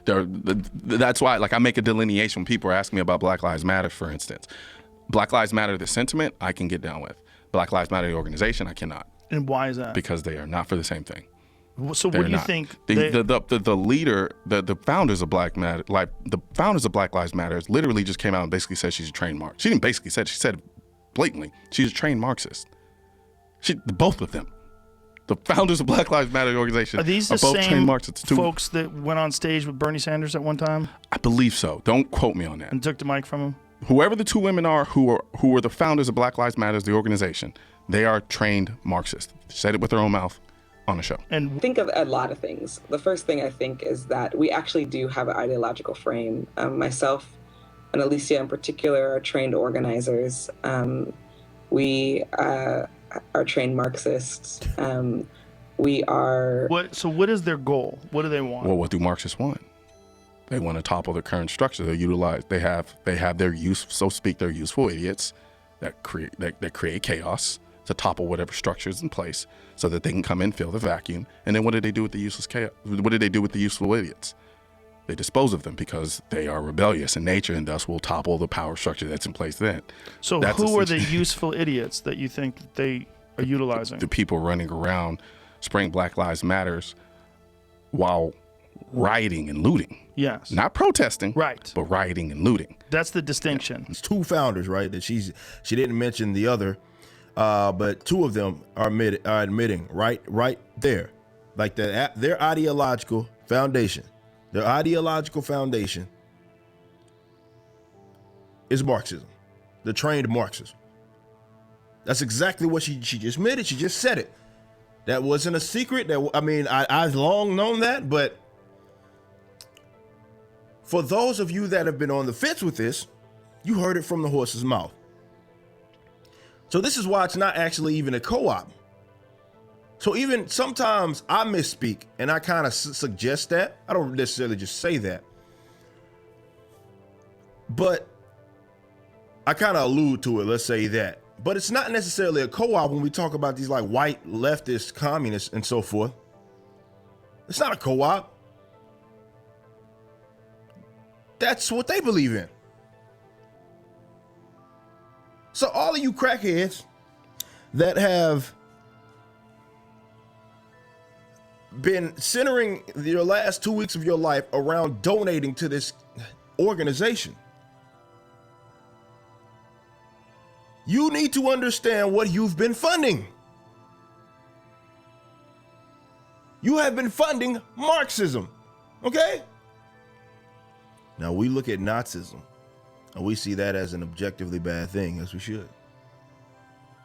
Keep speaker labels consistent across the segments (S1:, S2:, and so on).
S1: That's why, like, I make a delineation when people ask me about Black Lives Matter, for instance. Black Lives Matter, the sentiment, I can get down with. Black Lives Matter, the organization, I cannot.
S2: And why is that?
S1: Because they are not for the same thing.
S2: So what do you think?
S1: The leader, the founders of Black Lives Matter literally just came out and basically said she's a trained Marxist. She didn't basically say it, she said it blatantly. She's a trained Marxist. Both of them. The founders of Black Lives Matter organization
S2: Are these the
S1: both trained
S2: same
S1: Marxists.
S2: folks that went on stage with Bernie Sanders at one time
S1: I believe so. Don't quote me on that.
S2: and took the mic from him?
S1: Whoever the two women are who are the founders of Black Lives Matter, the organization, they are trained Marxists. Said it with their own mouth on the show.
S2: And
S3: Think of a lot of things. The first thing I think is that we actually do have an ideological frame. Myself and Alicia in particular are trained organizers. We are trained Marxists. We are.
S2: what is their goal? What do they want?
S1: Well, what do Marxists want? They want to topple the current structure. They have their so to speak, their useful idiots that create chaos to topple whatever structure is in place so that they can come in, fill the vacuum. And then what do they do with the useless chaos? What do they do with the useful idiots? They dispose of them because they are rebellious in nature and thus will topple the power structure that's in place then.
S2: So who are the useful idiots that you think that they are utilizing?
S1: The people running around spraying Black Lives Matters while rioting and looting.
S2: Yes.
S1: Not protesting.
S2: Right.
S1: But rioting and looting.
S2: That's the distinction.
S4: It's two founders, right? That she didn't mention the other, but two of them are admitting right there, like their ideological foundation. Their ideological foundation is Marxism, the trained Marxism. That's exactly what she just admitted. She just said it. That wasn't a secret. I've long known that, but for those of you that have been on the fence with this, you heard it from the horse's mouth. So this is why it's not actually even a co-op. So even sometimes I misspeak and I kind of suggest that. I don't necessarily just say that, but I kind of allude to it, let's say that. But it's not necessarily a co-op when we talk about these like white leftist communists and so forth. It's not a co-op. That's what they believe in. So all of you crackheads that have been centering your last 2 weeks of your life around donating to this organization, you need to understand what you've been funding. You have been funding Marxism, okay? Now we look at Nazism and we see that as an objectively bad thing, as we should.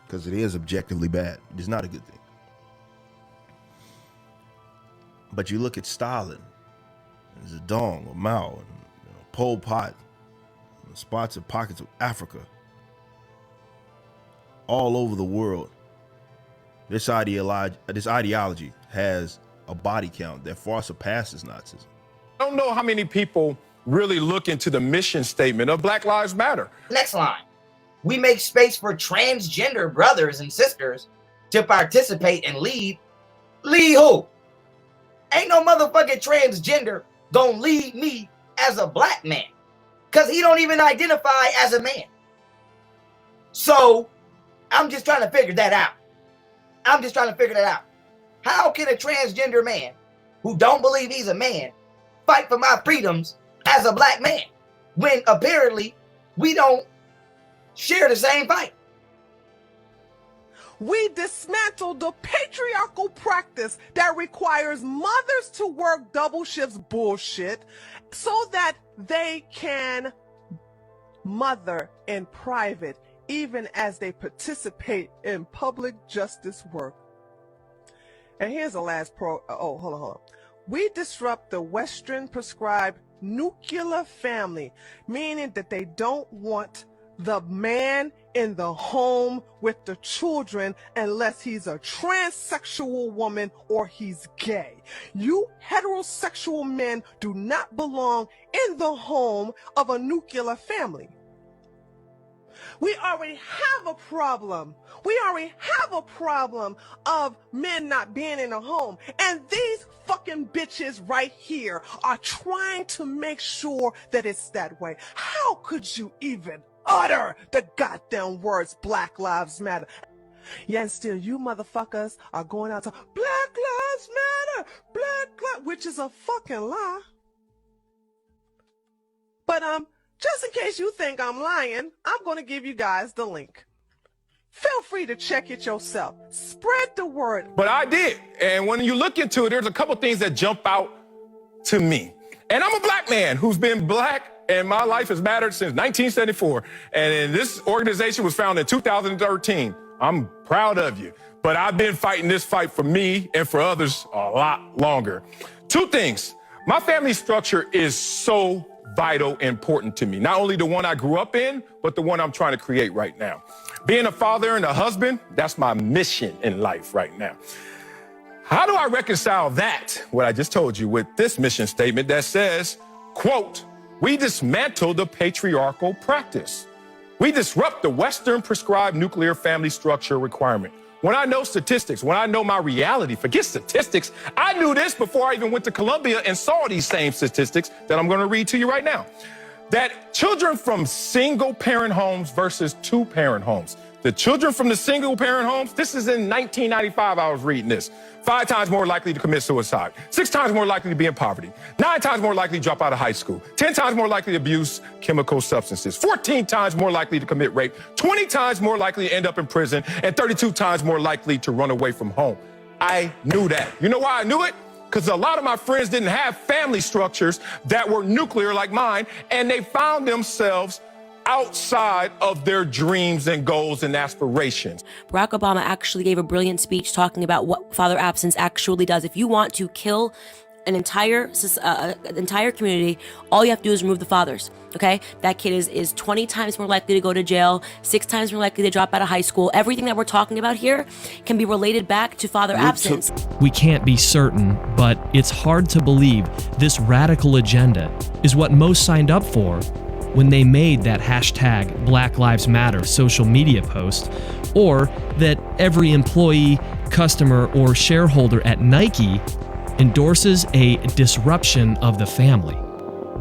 S4: Because it is objectively bad. It is not a good thing. But you look at Stalin, and Zedong, or Mao, and Pol Pot, and spots and pockets of Africa, all over the world. This ideology has a body count that far surpasses Nazism.
S5: I don't know how many people really look into the mission statement of Black Lives Matter.
S6: Next line. We make space for transgender brothers and sisters to participate and lead. Lead who? Ain't no motherfucking transgender gonna lead me as a black man, because he don't even identify as a man. So I'm just trying to figure that out. How can a transgender man who don't believe he's a man fight for my freedoms as a black man when apparently we don't share the same fight?
S7: We dismantle the patriarchal practice that requires mothers to work double shifts bullshit so that they can mother in private even as they participate in public justice work. And here's the last hold on. We disrupt the Western prescribed nuclear family, meaning that they don't want the man in the home with the children unless he's a transsexual woman or he's gay. You heterosexual men do not belong in the home of a nuclear family. We already have a problem. We already have a problem of men not being in a home. And these fucking bitches right here are trying to make sure that it's that way. How could you even utter the goddamn words Black Lives Matter? Yeah, and still you motherfuckers are going out to Black Lives Matter, which is a fucking lie. But just in case you think I'm lying, I'm going to give you guys the link. Feel free to check it yourself. Spread the word.
S5: But I did. And when you look into it, there's a couple things that jump out to me. And I'm a black man who's been black, and my life has mattered since 1974. And this organization was founded in 2013. I'm proud of you. But I've been fighting this fight for me and for others a lot longer. Two things. My family structure is so vital, important to me. Not only the one I grew up in, but the one I'm trying to create right now. Being a father and a husband, that's my mission in life right now. How do I reconcile that, what I just told you, with this mission statement that says, quote, we dismantle the patriarchal practice. We disrupt the Western prescribed nuclear family structure requirement. When I know statistics, when I know my reality, forget statistics. I knew this before I even went to Columbia and saw these same statistics that I'm going to read to you right now. That children from single parent homes versus two parent homes. The children from the single parent homes, this is in 1995, I was reading this. 5 times more likely to commit suicide, 6 times more likely to be in poverty, 9 times more likely to drop out of high school, 10 times more likely to abuse chemical substances, 14 times more likely to commit rape, 20 times more likely to end up in prison, and 32 times more likely to run away from home. I knew that. You know why I knew it? Because a lot of my friends didn't have family structures that were nuclear like mine, and they found themselves outside of their dreams and goals and aspirations.
S8: Barack Obama actually gave a brilliant speech talking about what father absence actually does. If you want to kill an entire community, all you have to do is remove the fathers, okay? That kid is 20 times more likely to go to jail, 6 times more likely to drop out of high school. Everything that we're talking about here can be related back to father absence.
S9: We can't be certain, but it's hard to believe this radical agenda is what most signed up for when they made that hashtag Black Lives Matter social media post, or that every employee, customer, or shareholder at Nike endorses a disruption of the family,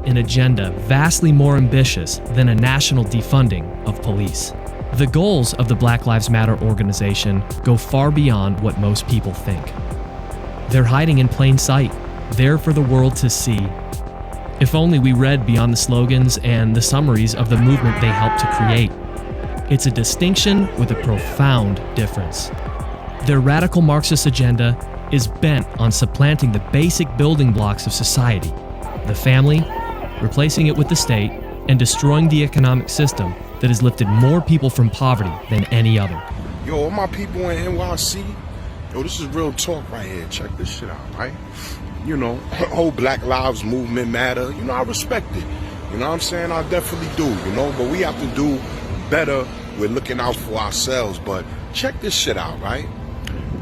S9: an agenda vastly more ambitious than a national defunding of police. The goals of the Black Lives Matter organization go far beyond what most people think. They're hiding in plain sight, there for the world to see. If only we read beyond the slogans and the summaries of the movement they helped to create. It's a distinction with a profound difference. Their radical Marxist agenda is bent on supplanting the basic building blocks of society, the family, replacing it with the state, and destroying the economic system that has lifted more people from poverty than any other.
S10: Yo, all my people in NYC, yo, this is real talk right here. Check this shit out, right? You know, whole Black Lives Movement matter. You know, I respect it. You know what I'm saying? I definitely do, you know, but we have to do better with looking out for ourselves. But check this shit out, right?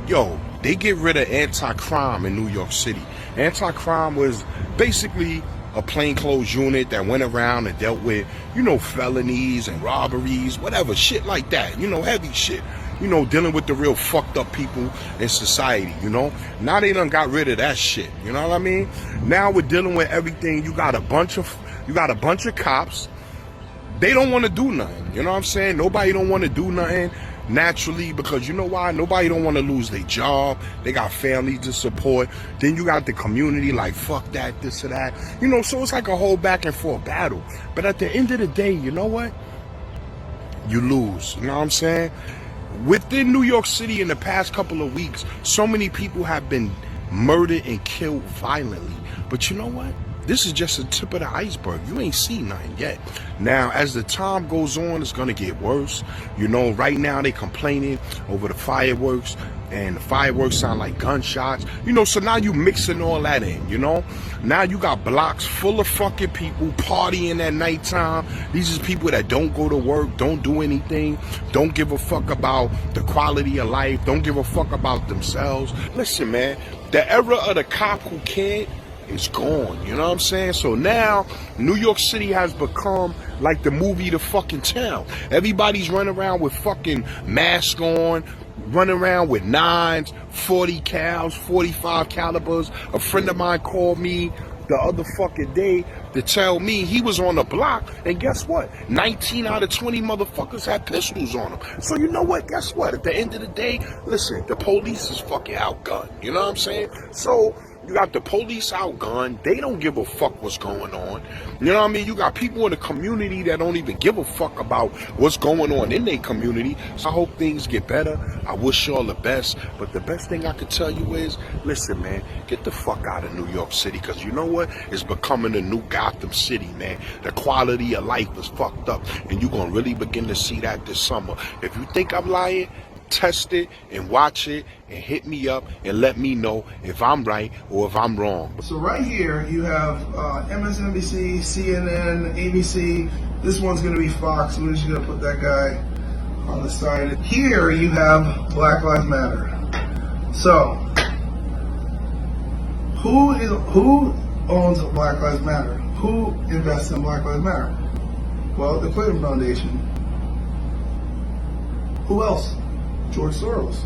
S10: Yo, they get rid of anti-crime in New York City. Anti-crime was basically a plainclothes unit that went around and dealt with, you know, felonies and robberies, whatever, shit like that, you know, heavy shit. You know, dealing with the real fucked up people in society, you know? Now they done got rid of that shit, you know what I mean? Now we're dealing with everything. You got a bunch of cops. They don't want to do nothing, you know what I'm saying? Nobody don't want to do nothing naturally, because you know why? Nobody don't want to lose their job. They got families to support. Then you got the community like, fuck that, this or that. You know, so it's like a whole back and forth battle. But at the end of the day, you know what? You lose, you know what I'm saying? Within New York City in the past couple of weeks, so many people have been murdered and killed violently. But you know what? This is just the tip of the iceberg. You ain't seen nothing yet. Now, as the time goes on, it's going to get worse. You know, right now they complaining over the fireworks, and the fireworks sound like gunshots. You know, so now you mixing all that in, you know? Now you got blocks full of fucking people partying at nighttime. These are people that don't go to work, don't do anything, don't give a fuck about the quality of life, don't give a fuck about themselves. Listen, man, the era of the cop who cared is gone. You know what I'm saying? So now New York City has become like the movie The Fucking Town. Everybody's running around with fucking masks on, running around with 9s, 40 cals, 45 calibers. A friend of mine called me the other fucking day to tell me he was on the block, and guess what? 19 out of 20 motherfuckers had pistols on them. So you know what? Guess what? At the end of the day, listen, the police is fucking outgunned. You know what I'm saying? So you got the police outgunned. They don't give a fuck what's going on. You know what I mean? You got people in the community that don't even give a fuck about what's going on in their community. So I hope things get better. I wish y'all the best. But the best thing I can tell you is, listen, man, get the fuck out of New York City. Because you know what? It's becoming a new Gotham City, man. The quality of life is fucked up. And you're going to really begin to see that this summer. If you think I'm lying, test it and watch it and hit me up and let me know if I'm right or if I'm wrong.
S11: So right here you have MSNBC, CNN, ABC. This one's going to be Fox. We're just going to put that guy on the side. Here you have Black Lives Matter. So who owns Black Lives Matter? Who invests in Black Lives Matter? Well, the Clinton Foundation. Who else? George Soros.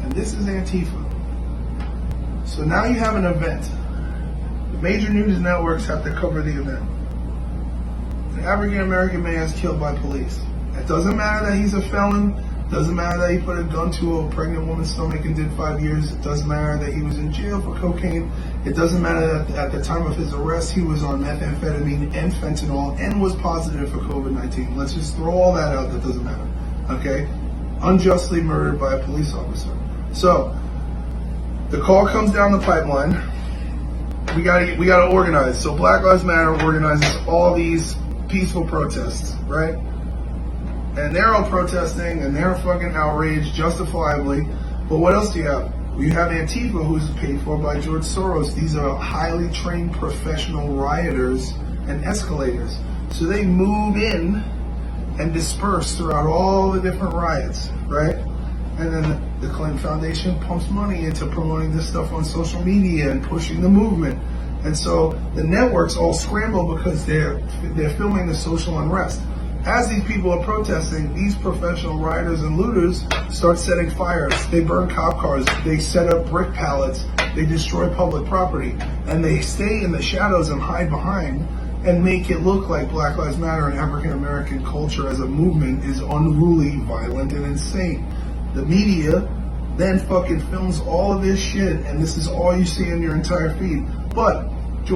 S11: And this is Antifa. So now you have an event. The major news networks have to cover the event. An African American man is killed by police. It doesn't matter that he's a felon. It doesn't matter that he put a gun to a pregnant woman's stomach and did 5 years. It doesn't matter that he was in jail for cocaine. It doesn't matter that at the time of his arrest he was on methamphetamine and fentanyl and was positive for COVID-19. Let's just throw all that out. That doesn't matter. Okay? Unjustly murdered by a police officer. So, the call comes down the pipeline. We gotta organize. So Black Lives Matter organizes all these peaceful protests, right? And they're all protesting and they're fucking outraged, justifiably. But what else do you have? Well, you have Antifa, who's paid for by George Soros. These are highly trained professional rioters and escalators. So they move in and disperse throughout all the different riots, right? And then the Clinton Foundation pumps money into promoting this stuff on social media and pushing the movement. And so the networks all scramble because they're filming the social unrest. As these people are protesting, these professional rioters and looters start setting fires. They burn cop cars. They set up brick pallets. They destroy public property. And they stay in the shadows and hide behind and make it look like Black Lives Matter and African American culture as a movement is unruly, violent, and insane. The media then fucking films all of this shit, and this is all you see in your entire feed. But